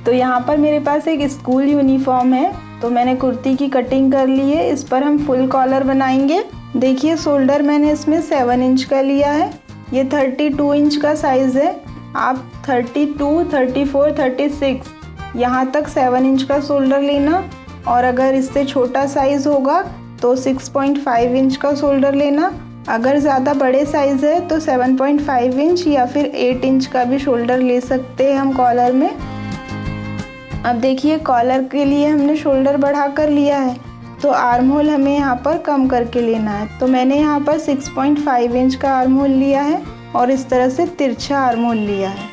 तो यहाँ पर मेरे पास एक स्कूल यूनिफॉर्म है, तो मैंने कुर्ती की कटिंग कर ली है। इस पर हम फुल कॉलर बनाएंगे। देखिए शोल्डर मैंने इसमें 7 इंच का लिया है। ये 32 इंच का साइज़ है। आप 32, 34, 36 यहाँ तक 7 इंच का शोल्डर लेना, और अगर इससे छोटा साइज़ होगा तो 6.5 इंच का शोल्डर लेना। अगर ज़्यादा बड़े साइज़ है तो 7.5 इंच या फिर 8 इंच का भी शोल्डर ले सकते हैं हम कॉलर में। अब देखिए कॉलर के लिए हमने शोल्डर बढ़ा कर लिया है, तो आर्म होल हमें यहाँ पर कम करके लेना है। तो मैंने यहाँ पर 6.5 इंच का आर्म होल लिया है और इस तरह से तिरछा आर्म होल लिया है।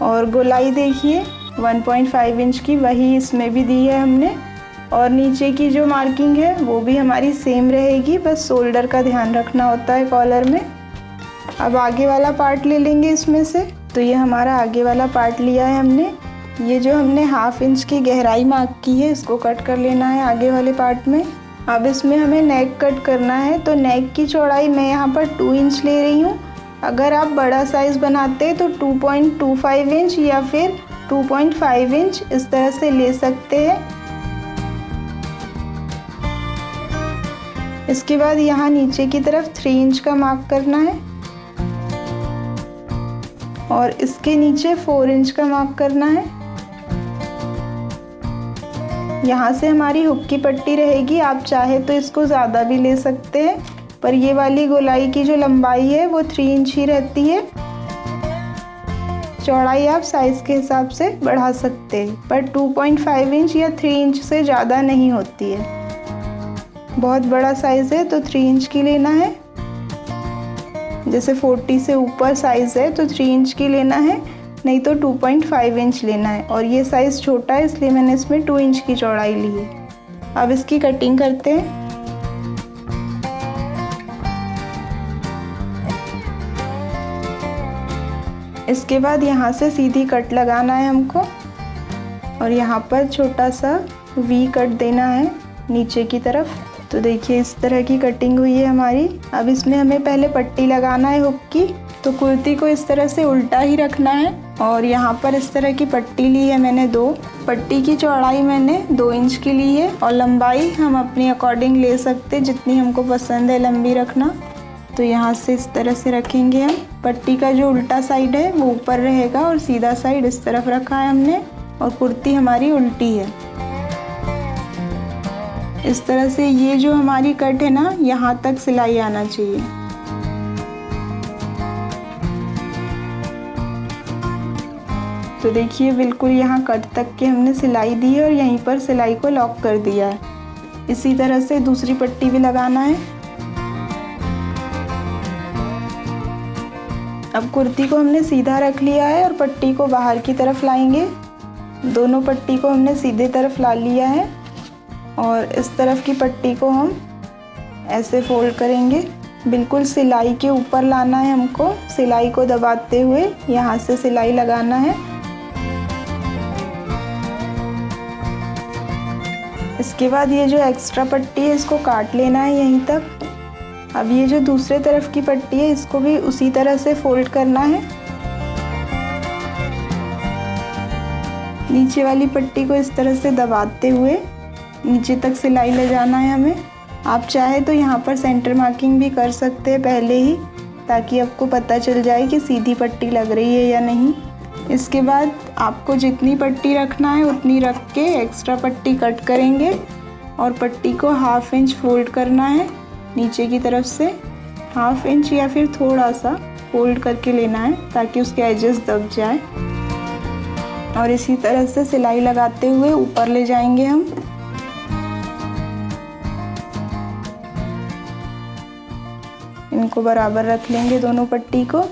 और गोलाई देखिए 1.5 इंच की वही इसमें भी दी है हमने, और नीचे की जो मार्किंग है वो भी हमारी सेम रहेगी, बस शोल्डर का ध्यान रखना होता है कॉलर में। अब आगे वाला पार्ट ले लेंगे इसमें से। तो ये हमारा आगे वाला पार्ट लिया है हमने। ये जो हमने 1/2 इंच की गहराई मार्क की है इसको कट कर लेना है आगे वाले पार्ट में। अब इसमें हमें नेक कट करना है, तो नेक की चौड़ाई मैं यहाँ पर 2 इंच ले रही हूँ। अगर आप बड़ा साइज़ बनाते तो 2.25 इंच या फिर 2.5 इंच इस तरह से ले सकते हैं। इसके बाद यहाँ नीचे की तरफ 3 इंच का मार्क करना है और इसके नीचे 4 इंच का मार्क करना है। यहाँ से हमारी हुक की पट्टी रहेगी। आप चाहे तो इसको ज़्यादा भी ले सकते हैं, पर ये वाली गोलाई की जो लंबाई है वो 3 इंच ही रहती है। चौड़ाई आप साइज़ के हिसाब से बढ़ा सकते हैं, पर 2.5 इंच या 3 इंच से ज़्यादा नहीं होती है। बहुत बड़ा साइज़ है तो 3 इंच की लेना है। जैसे 40 से ऊपर साइज़ है तो 3 इंच की लेना है, नहीं तो 2.5 इंच लेना है। और ये साइज़ छोटा है इसलिए मैंने इसमें 2 इंच की चौड़ाई ली है। अब इसकी कटिंग करते हैं। इसके बाद यहाँ से सीधी कट लगाना है हमको, और यहाँ पर छोटा सा वी कट देना है नीचे की तरफ। तो देखिए इस तरह की कटिंग हुई है हमारी। अब इसमें हमें पहले पट्टी लगाना है हुक की। तो कुर्ती को इस तरह से उल्टा ही रखना है, और यहाँ पर इस तरह की पट्टी ली है मैंने 2। पट्टी की चौड़ाई मैंने 2 इंच की ली है, और लंबाई हम अपने अकॉर्डिंग ले सकते जितनी हमको पसंद है लंबी रखना। तो यहाँ से इस तरह से रखेंगे हम। पट्टी का जो उल्टा साइड है वो ऊपर रहेगा और सीधा साइड इस तरफ रखा है हमने, और कुर्ती हमारी उल्टी है। इस तरह से ये जो हमारी कट है ना, यहाँ तक सिलाई आना चाहिए। तो देखिए बिल्कुल यहाँ कट तक के हमने सिलाई दी है और यहीं पर सिलाई को लॉक कर दिया है। इसी तरह से दूसरी पट्टी भी लगाना है। अब कुर्ती को हमने सीधा रख लिया है और पट्टी को बाहर की तरफ लाएंगे। दोनों पट्टी को हमने सीधे तरफ ला लिया है, और इस तरफ की पट्टी को हम ऐसे फोल्ड करेंगे। बिल्कुल सिलाई के ऊपर लाना है हमको। सिलाई को दबाते हुए यहाँ से सिलाई लगाना है। इसके बाद ये जो एक्स्ट्रा पट्टी है इसको काट लेना है यहीं तक। अब ये जो दूसरे तरफ की पट्टी है इसको भी उसी तरह से फोल्ड करना है। नीचे वाली पट्टी को इस तरह से दबाते हुए नीचे तक सिलाई ले जाना है हमें। आप चाहे तो यहाँ पर सेंटर मार्किंग भी कर सकते हैं पहले ही, ताकि आपको पता चल जाए कि सीधी पट्टी लग रही है या नहीं। इसके बाद आपको जितनी पट्टी रखना है उतनी रख के एक्स्ट्रा पट्टी कट करेंगे, और पट्टी को 1/2 इंच फोल्ड करना है नीचे की तरफ से। 1/2 इंच या फिर थोड़ा सा फोल्ड करके लेना है ताकि उसके एजेस दब जाए। और इसी तरह से सिलाई लगाते हुए ऊपर ले जाएंगे हम। इनको बराबर रख लेंगे दोनों पट्टी को,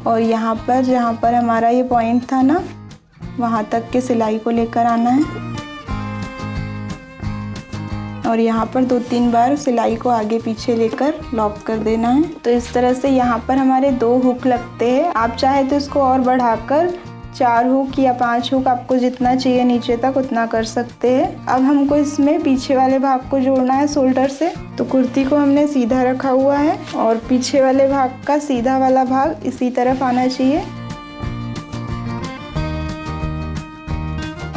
और यहाँ पर जहाँ पर हमारा ये पॉइंट था ना, वहाँ तक के सिलाई को लेकर आना है, और यहाँ पर 2-3 बार सिलाई को आगे पीछे लेकर लॉक कर देना है। तो इस तरह से यहाँ पर हमारे 2 हुक लगते हैं। आप चाहे तो इसको और बढ़ाकर 4 हुक या 5 हुक, आपको जितना चाहिए नीचे तक उतना कर सकते हैं। अब हमको इसमें पीछे वाले भाग को जोड़ना है शोल्डर से। तो कुर्ती को हमने सीधा रखा हुआ है, और पीछे वाले भाग का सीधा वाला भाग इसी तरफ आना चाहिए।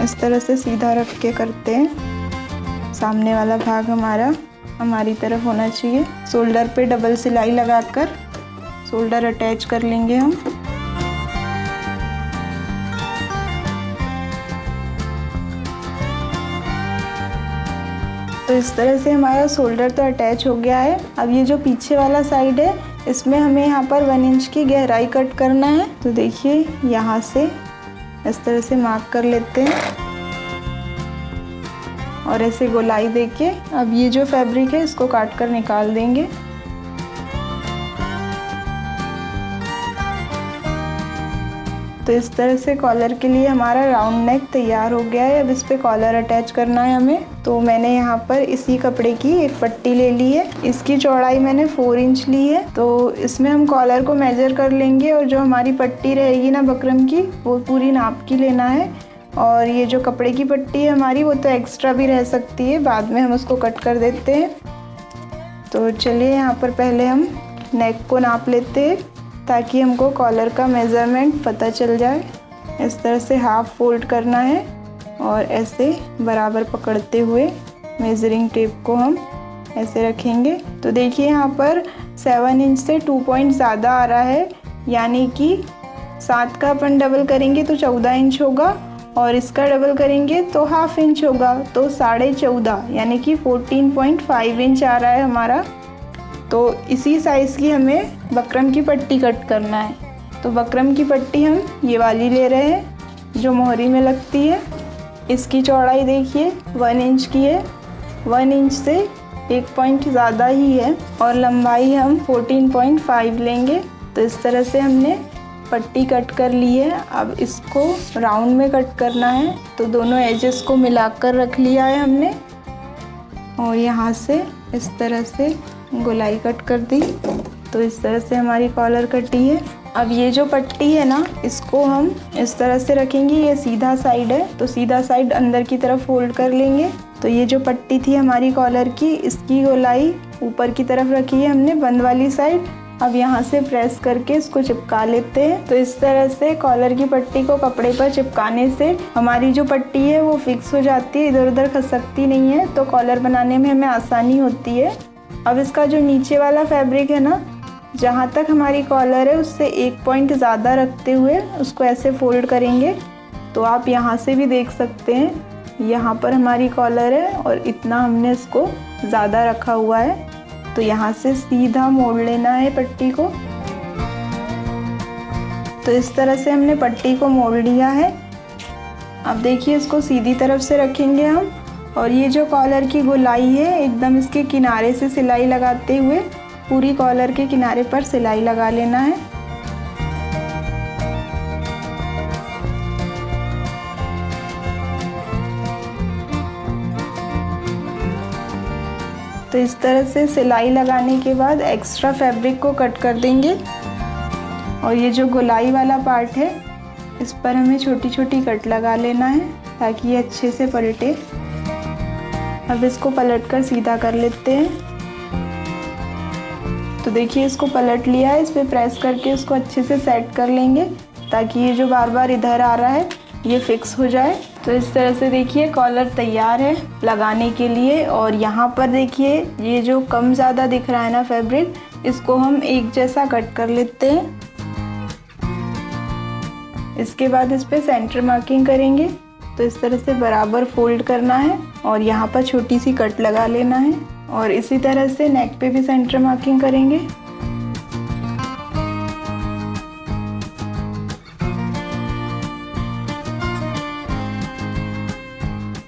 इस तरह से सीधा रख के करते हैं। सामने वाला भाग हमारी तरफ होना चाहिए। शोल्डर पे डबल सिलाई लगाकर शोल्डर अटैच कर लेंगे हम। तो इस तरह से हमारा शोल्डर तो अटैच हो गया है। अब ये जो पीछे वाला साइड है इसमें हमें यहाँ पर 1 इंच की गहराई कट करना है। तो देखिए यहाँ से इस तरह से मार्क कर लेते हैं और ऐसे गोलाई देके अब ये जो फैब्रिक है इसको काट कर निकाल देंगे। तो इस तरह से कॉलर के लिए हमारा राउंड नेक तैयार हो गया है। अब इस पे कॉलर अटैच करना है हमें। तो मैंने यहाँ पर इसी कपड़े की एक पट्टी ले ली है। इसकी चौड़ाई मैंने 4 इंच ली है। तो इसमें हम कॉलर को मेजर कर लेंगे और जो हमारी पट्टी रहेगी ना बकरम की, वो पूरी नाप की लेना है। और ये जो कपड़े की पट्टी है हमारी, वो तो एक्स्ट्रा भी रह सकती है, बाद में हम उसको कट कर देते हैं। तो चलिए यहाँ पर पहले हम नेक को नाप लेते हैं ताकि हमको कॉलर का मेज़रमेंट पता चल जाए। इस तरह से हाफ फोल्ड करना है और ऐसे बराबर पकड़ते हुए मेजरिंग टेप को हम ऐसे रखेंगे। तो देखिए यहाँ पर 7 इंच से 2 पॉइंट ज़्यादा आ रहा है, यानी कि 7 का अपन डबल करेंगे तो 14 इंच होगा और इसका डबल करेंगे तो हाफ इंच होगा, तो 14.5 यानी कि 14.5 इंच आ रहा है हमारा। तो इसी साइज़ की हमें बकरम की पट्टी कट करना है। तो बकरम की पट्टी हम ये वाली ले रहे हैं जो मोहरी में लगती है। इसकी चौड़ाई देखिए 1 इंच की है, 1 इंच से 1 पॉइंट ज़्यादा ही है और लंबाई हम 14.5 लेंगे। तो इस तरह से हमने पट्टी कट कर ली है। अब इसको राउंड में कट करना है। तो दोनों एजेस को मिलाकर रख लिया है हमने और यहाँ से इस तरह से गोलाई कट कर दी। तो इस तरह से हमारी कॉलर कटी है। अब ये जो पट्टी है ना, इसको हम इस तरह से रखेंगे। ये सीधा साइड है तो सीधा साइड अंदर की तरफ फोल्ड कर लेंगे। तो ये जो पट्टी थी हमारी कॉलर की, इसकी गोलाई ऊपर की तरफ रखी है हमने बंद वाली साइड। अब यहाँ से प्रेस करके इसको चिपका लेते हैं। तो इस तरह से कॉलर की पट्टी को कपड़े पर चिपकाने से हमारी जो पट्टी है वो फिक्स हो जाती है, इधर उधर खसकती नहीं है। तो कॉलर बनाने में हमें आसानी होती है। अब इसका जो नीचे वाला फैब्रिक है ना, जहाँ तक हमारी कॉलर है उससे 1 पॉइंट ज़्यादा रखते हुए उसको ऐसे फोल्ड करेंगे। तो आप यहाँ से भी देख सकते हैं, यहाँ पर हमारी कॉलर है और इतना हमने इसको ज़्यादा रखा हुआ है। तो यहाँ से सीधा मोड़ लेना है पट्टी को। तो इस तरह से हमने पट्टी को मोड़ लिया है। अब देखिए इसको सीधी तरफ से रखेंगे हम और ये जो कॉलर की गोलाई है एकदम इसके किनारे से सिलाई लगाते हुए पूरी कॉलर के किनारे पर सिलाई लगा लेना है। तो इस तरह से सिलाई लगाने के बाद एक्स्ट्रा फैब्रिक को कट कर देंगे और ये जो गोलाई वाला पार्ट है इस पर हमें छोटी छोटी कट लगा लेना है ताकि ये अच्छे से पलटे। अब इसको पलटकर सीधा कर लेते हैं। तो देखिए इसको पलट लिया है, इस पर प्रेस करके इसको अच्छे से सेट कर लेंगे ताकि ये जो बार बार इधर आ रहा है ये फिक्स हो जाए। तो इस तरह से देखिए कॉलर तैयार है लगाने के लिए। और यहाँ पर देखिए ये जो कम ज़्यादा दिख रहा है ना फैब्रिक, इसको हम एक जैसा कट कर लेते हैं। इसके बाद इस पे सेंटर मार्किंग करेंगे। तो इस तरह से बराबर फोल्ड करना है और यहाँ पर छोटी सी कट लगा लेना है और इसी तरह से नेक पे भी सेंटर मार्किंग करेंगे।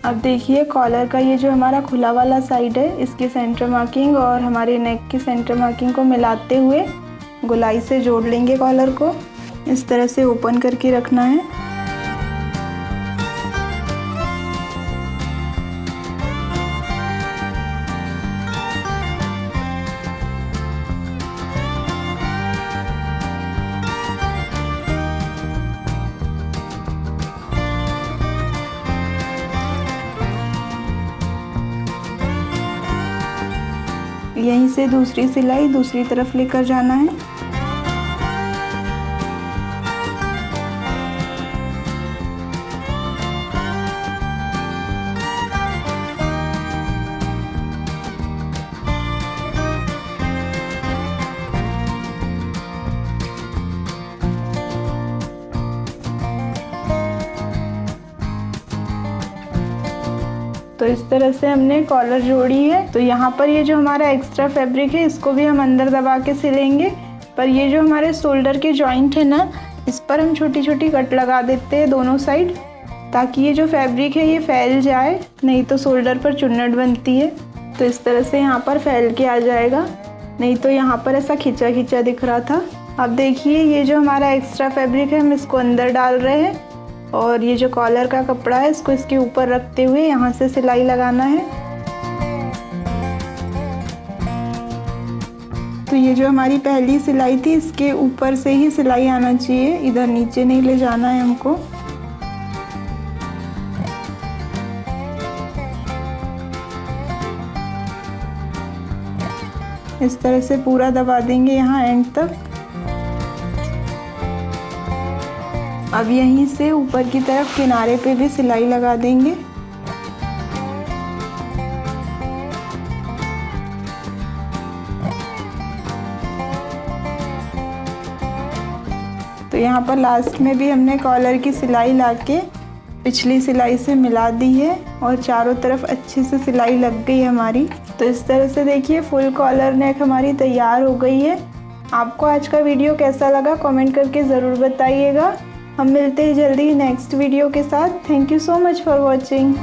अब देखिए कॉलर का ये जो हमारा खुला वाला साइड है इसकी सेंटर मार्किंग और हमारे नेक की सेंटर मार्किंग को मिलाते हुए गोलाई से जोड़ लेंगे। कॉलर को इस तरह से ओपन करके रखना है। यहीं से दूसरी सिलाई दूसरी तरफ लेकर जाना है। तो इस तरह से हमने कॉलर जोड़ी है। तो यहाँ पर ये जो हमारा एक्स्ट्रा फैब्रिक है इसको भी हम अंदर दबा के सिलेंगे। पर ये जो हमारे शोल्डर के जॉइंट है ना, इस पर हम छोटी छोटी कट लगा देते हैं दोनों साइड, ताकि ये जो फैब्रिक है ये फैल जाए, नहीं तो शोल्डर पर चुन्नट बनती है। तो इस तरह से यहाँ पर फैल के आ जाएगा, नहीं तो यहाँ पर ऐसा खिंचा खिंचा दिख रहा था। अब देखिए ये जो हमारा एक्स्ट्रा फैब्रिक है हम इसको अंदर डाल रहे हैं और ये जो कॉलर का कपड़ा है इसको इसके ऊपर रखते हुए यहाँ से सिलाई लगाना है। तो ये जो हमारी पहली सिलाई थी इसके ऊपर से ही सिलाई आना चाहिए, इधर नीचे नहीं ले जाना है हमको। इस तरह से पूरा दबा देंगे यहाँ एंड तक। अब यहीं से ऊपर की तरफ किनारे पे भी सिलाई लगा देंगे। तो यहाँ पर लास्ट में भी हमने कॉलर की सिलाई लाके पिछली सिलाई से मिला दी है और चारों तरफ अच्छे से सिलाई लग गई हमारी। तो इस तरह से देखिए फुल कॉलर नेक हमारी तैयार हो गई है। आपको आज का वीडियो कैसा लगा कमेंट करके ज़रूर बताइएगा। हम मिलते हैं जल्दी नेक्स्ट वीडियो के साथ। Thank you so much for watching.